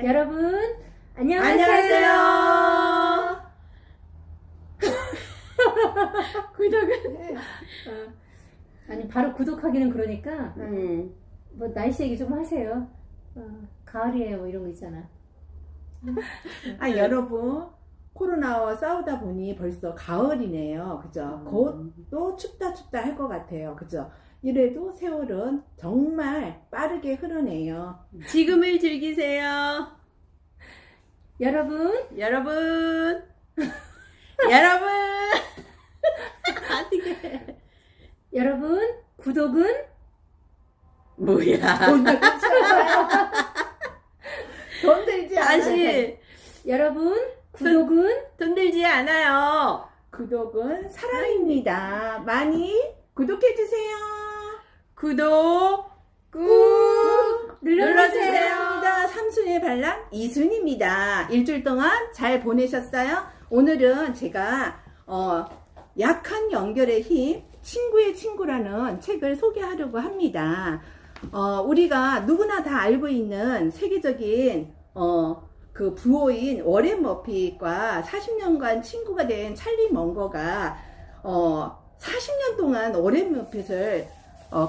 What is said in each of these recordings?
여러분 안녕하세요. 안녕하세요. 구독은 아니 바로 구독하기는 그러니까 뭐 날씨 얘기 좀 하세요. 가을이에요 뭐 이런 거 있잖아. 여러분 코로나와 싸우다 보니 벌써 가을이네요. 그죠? 곧 또 춥다 할 것 같아요. 그죠? 이래도 세월은 정말 빠르게 흐르네요. 지금을 즐기세요. 여러분 여러분. 어떻게. 여러분 구독은 뭐야. 돈 들지 않아요. 다시. 여러분 구독은 돈 들지 않아요. 구독은 사랑입니다. 많이 구독해주세요. 구독 꾹 눌러주세요. 반갑습니다. 삼순이의 반란 이순입니다. 일주일 동안 잘 보내셨어요? 오늘은 제가 약한 연결의 힘, 친구의 친구라는 책을 소개하려고 합니다. 우리가 누구나 다 알고 있는 세계적인 그 부호인 워렌 버핏과 40년간 친구가 된 찰리 먼거가 40년 동안 워렌 버핏을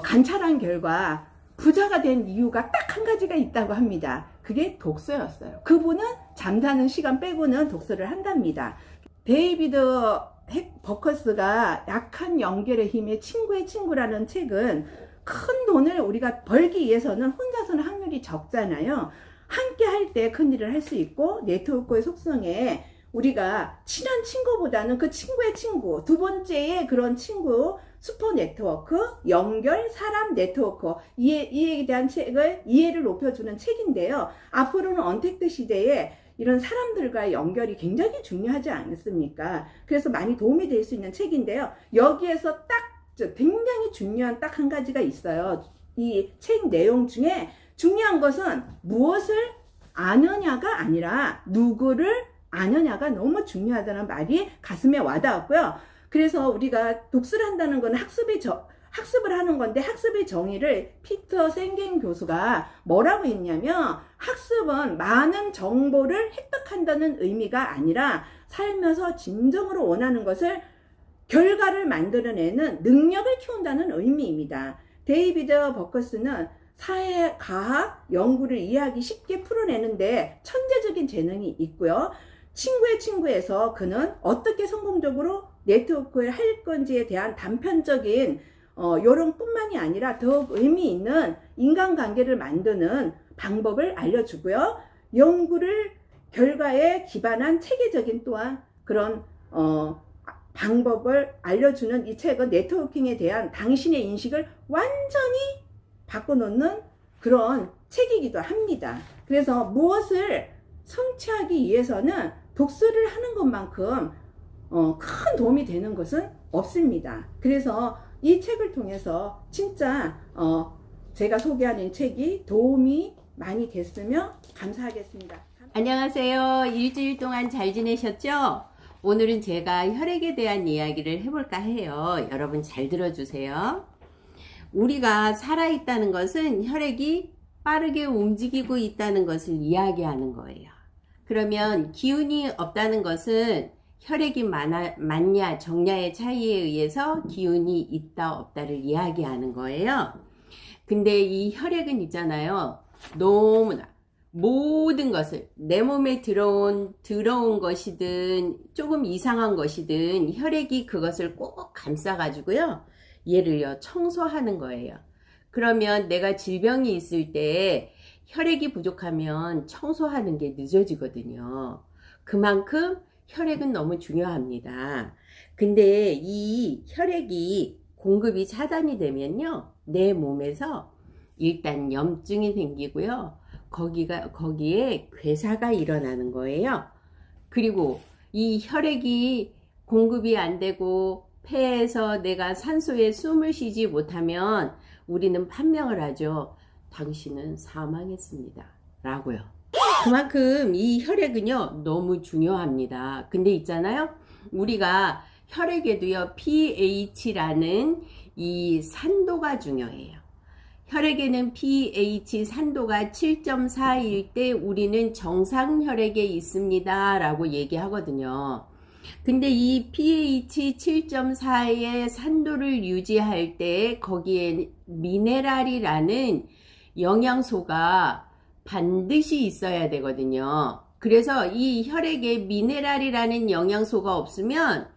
관찰한 결과 부자가 된 이유가 딱 한 가지가 있다고 합니다. 그게 독서였어요. 그분은 잠자는 시간 빼고는 독서를 한답니다. 데이비드 버커스가 약한 연결의 힘의 친구의 친구라는 책은 큰 돈을 우리가 벌기 위해서는 혼자서는 확률이 적잖아요. 함께 할 때 큰 일을 할 수 있고, 네트워크의 속성에 우리가 친한 친구보다는 그 친구의 친구, 두 번째의 그런 친구, 슈퍼 네트워크, 연결, 사람 네트워크, 이에 대한 책을 이해를 높여주는 책인데요. 앞으로는 언택트 시대에 이런 사람들과의 연결이 굉장히 중요하지 않습니까? 그래서 많이 도움이 될 수 있는 책인데요. 여기에서 굉장히 중요한 딱 한 가지가 있어요. 이 책 내용 중에 중요한 것은 무엇을 아느냐가 아니라 누구를 아느냐가 너무 중요하다는 말이 가슴에 와닿았고요. 그래서 우리가 독서를 한다는 건 학습을 하는 건데, 학습의 정의를 피터 생겐 교수가 뭐라고 했냐면, 학습은 많은 정보를 획득한다는 의미가 아니라 살면서 진정으로 원하는 것을 결과를 만들어내는 능력을 키운다는 의미입니다. 데이비드 버커스는 사회, 과학, 연구를 이해하기 쉽게 풀어내는데 천재적인 재능이 있고요. 친구의 친구에서 그는 어떻게 성공적으로 네트워크를 할 건지에 대한 단편적인 요령뿐만이 아니라 더욱 의미 있는 인간관계를 만드는 방법을 알려주고요. 연구를 결과에 기반한 체계적인 또한 그런 방법을 알려주는 이 책은 네트워킹에 대한 당신의 인식을 완전히 바꿔놓는 그런 책이기도 합니다. 그래서 무엇을 성취하기 위해서는 독서를 하는 것만큼 큰 도움이 되는 것은 없습니다. 그래서 이 책을 통해서 진짜 제가 소개하는 책이 도움이 많이 됐으면 감사하겠습니다. 안녕하세요. 일주일 동안 잘 지내셨죠? 오늘은 제가 혈액에 대한 이야기를 해볼까 해요. 여러분 잘 들어주세요. 우리가 살아있다는 것은 혈액이 빠르게 움직이고 있다는 것을 이야기하는 거예요. 그러면 기운이 없다는 것은 혈액이 많냐 적냐의 차이에 의해서 기운이 있다 없다를 이야기하는 거예요. 근데 이 혈액은 있잖아요. 너무나 모든 것을 내 몸에 들어온 것이든 조금 이상한 것이든 혈액이 그것을 꼭 감싸가지고요. 얘를요 청소하는 거예요. 그러면 내가 질병이 있을 때 혈액이 부족하면 청소하는 게 늦어지거든요. 그만큼 혈액은 너무 중요합니다. 근데 이 혈액이 공급이 차단이 되면요, 내 몸에서 일단 염증이 생기고요, 거기에 괴사가 일어나는 거예요. 그리고 이 혈액이 공급이 안 되고 폐에서 내가 산소에 숨을 쉬지 못하면 우리는 판명을 하죠. 당신은 사망했습니다 라고요. 그만큼 이 혈액은요 너무 중요합니다. 근데 있잖아요, 우리가 혈액에도요 pH라는 이 산도가 중요해요. 혈액에는 pH 산도가 7.4일 때 우리는 정상 혈액에 있습니다 라고 얘기하거든요. 근데 이 pH 7.4의 산도를 유지할 때 거기에 미네랄이라는 영양소가 반드시 있어야 되거든요. 그래서 이 혈액에 미네랄이라는 영양소가 없으면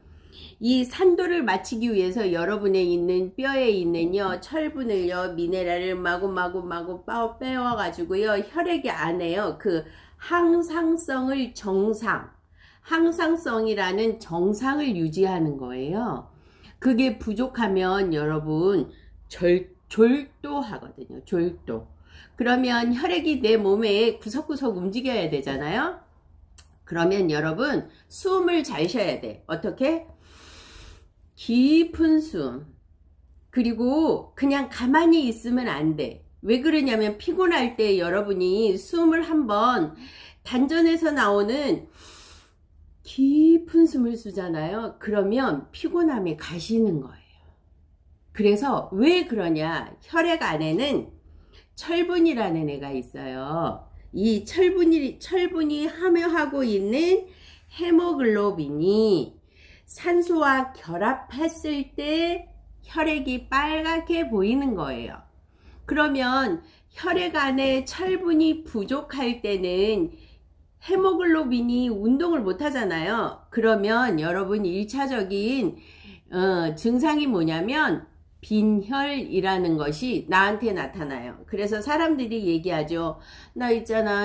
이 산도를 맞추기 위해서 여러분의 있는 뼈에 있는요 철분을요 미네랄을 마구마구 빼와 가지고요 혈액 안에요 그 항상성을 항상성이라는 정상을 유지하는 거예요. 그게 부족하면 여러분 졸도하거든요. 졸도. 그러면 혈액이 내 몸에 구석구석 움직여야 되잖아요. 그러면 여러분 숨을 잘 쉬어야 돼. 어떻게? 깊은 숨. 그리고 그냥 가만히 있으면 안 돼. 왜 그러냐면 피곤할 때 여러분이 숨을 한번 단전에서 나오는 깊은 숨을 쓰잖아요. 그러면 피곤함이 가시는 거예요. 그래서 왜 그러냐? 혈액 안에는 철분이라는 애가 있어요. 이 철분이 함유하고 있는 헤모글로빈이 산소와 결합했을 때 혈액이 빨갛게 보이는 거예요. 그러면 혈액 안에 철분이 부족할 때는 헤모글로빈이 운동을 못 하잖아요. 그러면 여러분 1차적인 증상이 뭐냐면 빈혈이라는 것이 나한테 나타나요. 그래서 사람들이 얘기하죠. 나 있잖아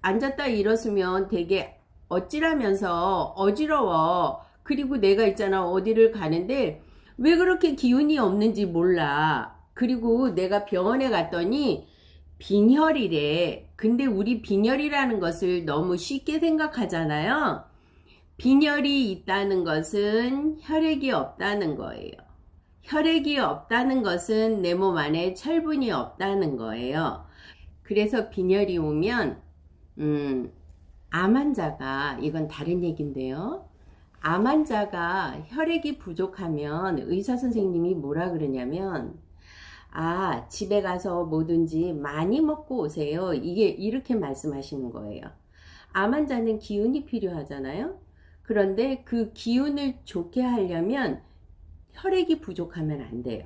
앉았다 일었으면 되게 어찌라면서 어지러워. 그리고 내가 있잖아 어디를 가는데 왜 그렇게 기운이 없는지 몰라. 그리고 내가 병원에 갔더니 빈혈이래. 근데 우리 빈혈이라는 것을 너무 쉽게 생각하잖아요. 빈혈이 있다는 것은 혈액이 없다는 거예요. 혈액이 없다는 것은 내 몸 안에 철분이 없다는 거예요. 그래서 빈혈이 오면 암 환자가, 이건 다른 얘기인데요. 암 환자가 혈액이 부족하면 의사 선생님이 뭐라 그러냐면 집에 가서 뭐든지 많이 먹고 오세요. 이렇게 말씀하시는 거예요. 암 환자는 기운이 필요하잖아요. 그런데 그 기운을 좋게 하려면 혈액이 부족하면 안 돼요.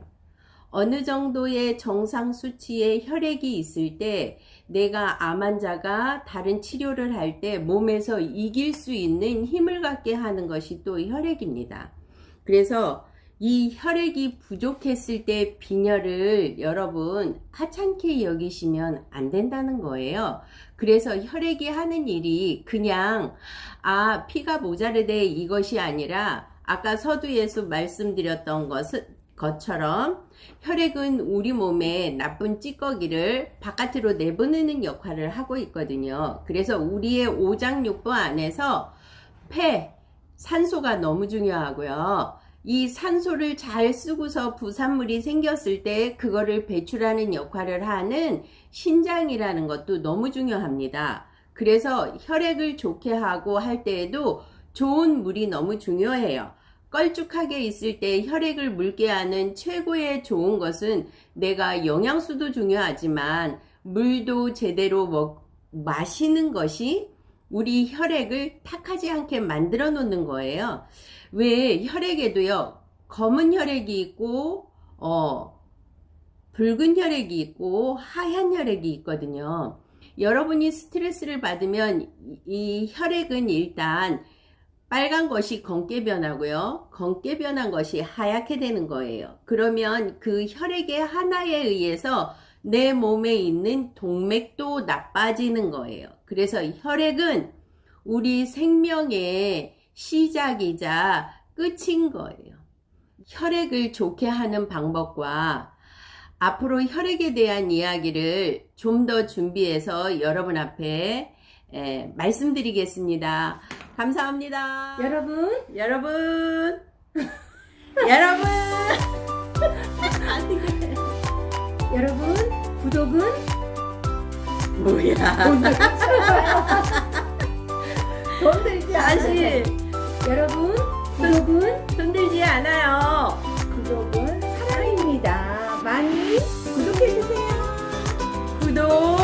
어느 정도의 정상 수치의 혈액이 있을 때 내가 암 환자가 다른 치료를 할 때 몸에서 이길 수 있는 힘을 갖게 하는 것이 또 혈액입니다. 그래서 이 혈액이 부족했을 때 빈혈을 여러분 하찮게 여기시면 안 된다는 거예요. 그래서 혈액이 하는 일이 그냥 피가 모자르대 이것이 아니라 아까 서두에서 말씀드렸던 것처럼 혈액은 우리 몸에 나쁜 찌꺼기를 바깥으로 내보내는 역할을 하고 있거든요. 그래서 우리의 오장육부 안에서 산소가 너무 중요하고요. 이 산소를 잘 쓰고서 부산물이 생겼을 때 그거를 배출하는 역할을 하는 신장이라는 것도 너무 중요합니다. 그래서 혈액을 좋게 하고 할 때에도 좋은 물이 너무 중요해요. 걸쭉하게 있을 때 혈액을 묽게 하는 최고의 좋은 것은 내가 영양소도 중요하지만 물도 제대로 마시는 것이 우리 혈액을 탁하지 않게 만들어 놓는 거예요. 왜 혈액에도요 검은 혈액이 있고 붉은 혈액이 있고 하얀 혈액이 있거든요. 여러분이 스트레스를 받으면 이 혈액은 일단 빨간 것이 검게 변하고요. 검게 변한 것이 하얗게 되는 거예요. 그러면 그 혈액의 하나에 의해서 내 몸에 있는 동맥도 나빠지는 거예요. 그래서 혈액은 우리 생명의 시작이자 끝인 거예요. 혈액을 좋게 하는 방법과 앞으로 혈액에 대한 이야기를 좀 더 준비해서 여러분 앞에 말씀드리겠습니다. 감사합니다. 여러분 구독은 뭐야? 돈 들지 다시 여러분 구독은 손 들지 않아요. 구독은 사랑입니다. 많이 구독해주세요. 안녕.